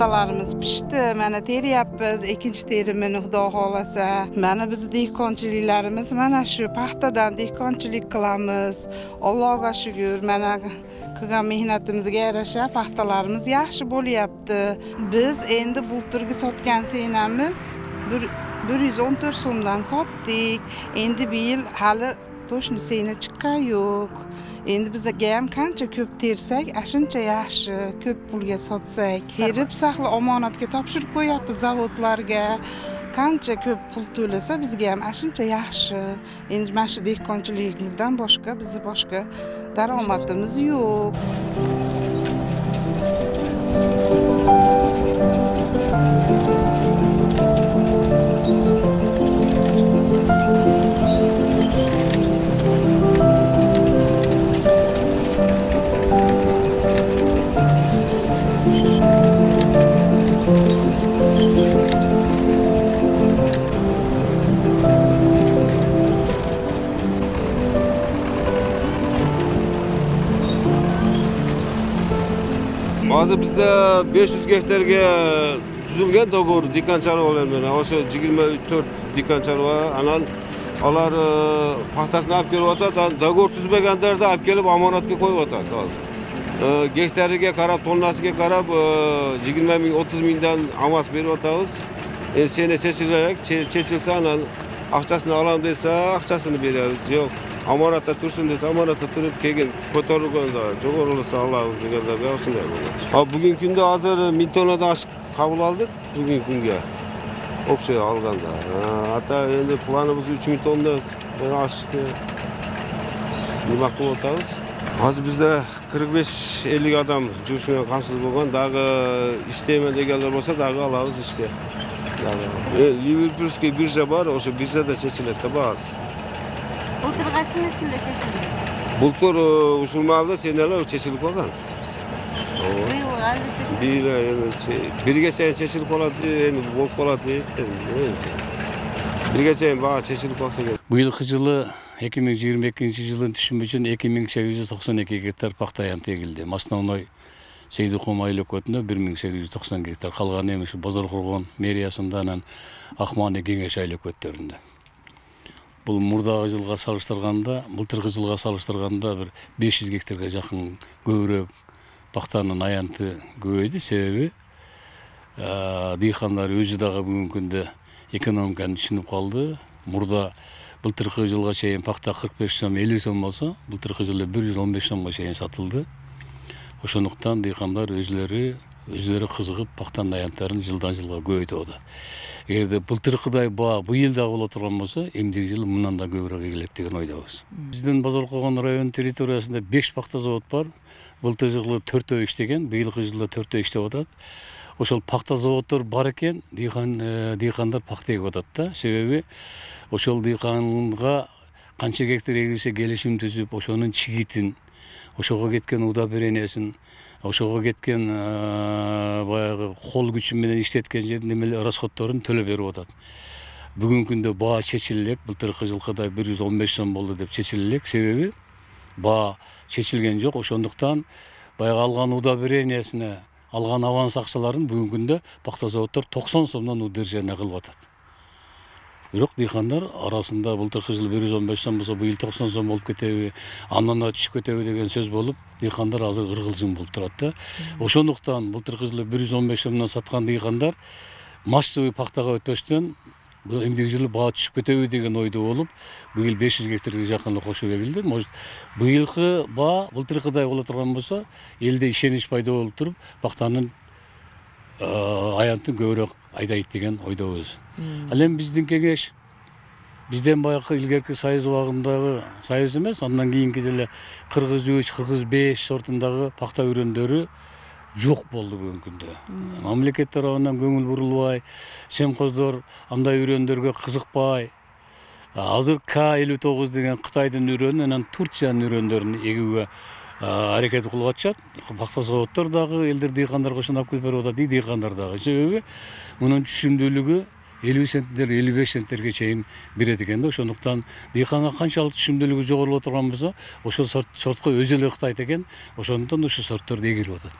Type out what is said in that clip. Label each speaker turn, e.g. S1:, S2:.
S1: paxtalarimiz pişdi. Mana teriyapmiz. Ikinci terimini Xudo xolasa. Mana biz dehqonchiliklarimiz mana shu paxtadan dehqonchilik qilamiz. Allohga shukr. Mana qilgan mehnatimizga yarasha paxtalarimiz yaxshi bo'lyapti. Biz endi bulturgi sotgan senamiz 114 so'mdan sotdik. Endi bu yil hali to'shni seni chiqqan yo'q. Endi bizga ham qancha ko'p tersak, ashuncha yaxshi, ko'p pulga sotsak, terib saqla omonatga topshirib qo'yapmiz zavodlarga. Qancha ko'p pul to'lasa bizga ham ashuncha yaxshi. Endi mana shu dehqonchiligimizdan boshqa bizni boshqa daromadimiz yo'q.
S2: Hozir bizda 500 gektarga tuzilgan do'g'or dikan chorvalar bilan o'sha 24 dikan chorva anan ular paxtasini olib kelyapti. Do'g'or tuzmaganlarda olib kelib omonatga qo'yyapti hozir. Gektariga qarab, tonnasiga qarab 20 ming, 30 mingdan avans beryapmiz. Endi seni chechilsa anan aqchasini olam desa, aqchasini beramiz. Yo'q, omonatda tursin desa, omonatda turib keyin ko'tarilganda jo'g'orilsa Alloh deganlarga shunday bo'ladi. Bugungi kunda hozir 1000 tonnadan oshiq qabul oldik bugungi kunga. Общий olganda. Hatta endi planimiz 3000 tonna oshishga nima qilyapmiz? Hozir bizda 45-50 odam jo'shni qamsiz bo'lgan, dag'i ishtayman deganlar bo'lsa, dag'i olamiz ishga. Liverpoolskiy birja bor, o'sha birjada chechiladi bas.
S3: Bultur qaysi mezgilda chechildi?
S2: Bultur ushul malda senalar chechilib qolgan. Birgacha chechilib qoladi, endi bo'lib qoladi. Birgacha bağı chechilib qolsa kerak.
S4: Bu yilgi yili 2022-yilning tushumi uchun 2892 gektar paxta yanti egildi. Основной Сейдухум айлыкөтүнө 1890 гектар калган эми ушу Бозоркургон мэриясындан Акманы кеңеш айлыкөттөрүндө. Бул мурдагы жылга салыштырганда, былтыркы жылга салыштырганда бир 500 гектарга жакын көбүрөөк пахтанын аянты көбөйдү. Себеби дыйкандар өзү дагы бүгүнкү күндө экономиканы түшүнүп калды. Мурда былтыркы жылга чейин пахта 45 сом, 50 сом болсо, былтыркы жылы 115 сомго чейин сатылды. Ошондуктан дыйкандар өзлөрү кызыгып пахтанын аянттарын жылдан жылга көбөйтүп атат. Эгерде былтыркыдай баа бул жыл дагы боло турган болсо, эмдиги жыл мындан да көбүрөөк эгилет деген ойдобуз. Биздин Бозоркургон район территориясында 5 пахта завод бар. Былтыр жылы 4 иштеген, быйылкы жылда 4 иштеп атат. Ошол пахта заводдор бар экен, дыйкандар пахта эгип атат да. Себеби ошол дыйканга канча гектар эгилсе келишим түзүп, ошонун чигитин, ошого кеткен удобрениясын, ошого кеткен баягы кол күчү менен иштеткен жердин немелер расходторун төлөп берип атат. Бүгүнкү күндө баа чечиле элек, былтыркы жылкыдай 115 сом болду деп чечиле элек. Себеби баа чечилген жок. Ошондуктан баягы алган удобрениясына, алган аванс акчаларын бүгүнкү күндө пахта заводдор 90 сомдон удержание кылып атат. Бирок дыйкандар арасында былтыркы жылы 115 сом болсо, быйыл 90 сом болуп кетеби, андан да түшүп кетеби деген сөз болуп, дыйкандар азыр ыргылжың болуп турат да. Ошондуктан былтыркы жылы 115 сомдон саткан дыйкандар массовый пахтага өтпөстөн эмдиги жылы баа түшүп кетеби деген ойдо болуп, быйыл 500 гектарга жакын кошуп эгилди. Может, быйылкы баа былтыркыдай боло турган болсо, элде ишенич пайда болуп туруп, пахтанын аянтын көбүрөөк айдайт деген ойдобуз. Ал эми биздин кеңеш бизден баягы илгерки союз убагындагы союз эмес, андан кийинки деле 43, 45 сортундагы пахта үрөндөрү жок болду бүгүнкү күндө. Мамлекет тарабынан көңүл бурулбай, семкоздор андай үрөндөргө кызыкпай, азыр К59 деген Кытайдын үрөнү, анан Турциянын үрөндөрүн эгүүгө аракет кылып атышат. Пахта заводдор дагы элдер дыйкандарга ошону алып берип атат, дыйкандар дагы. Себеби мунун түшүмдүүлүгү 50 центтер, 55 центтерге чейин берет экен да. Ошондуктан дыйканга канчалык түшүмдүүлүгү жогорулуп турган болсо, ошол сортко өзү эле ыктайт экен. Ошондуктан ушу сортторду эгилип атат.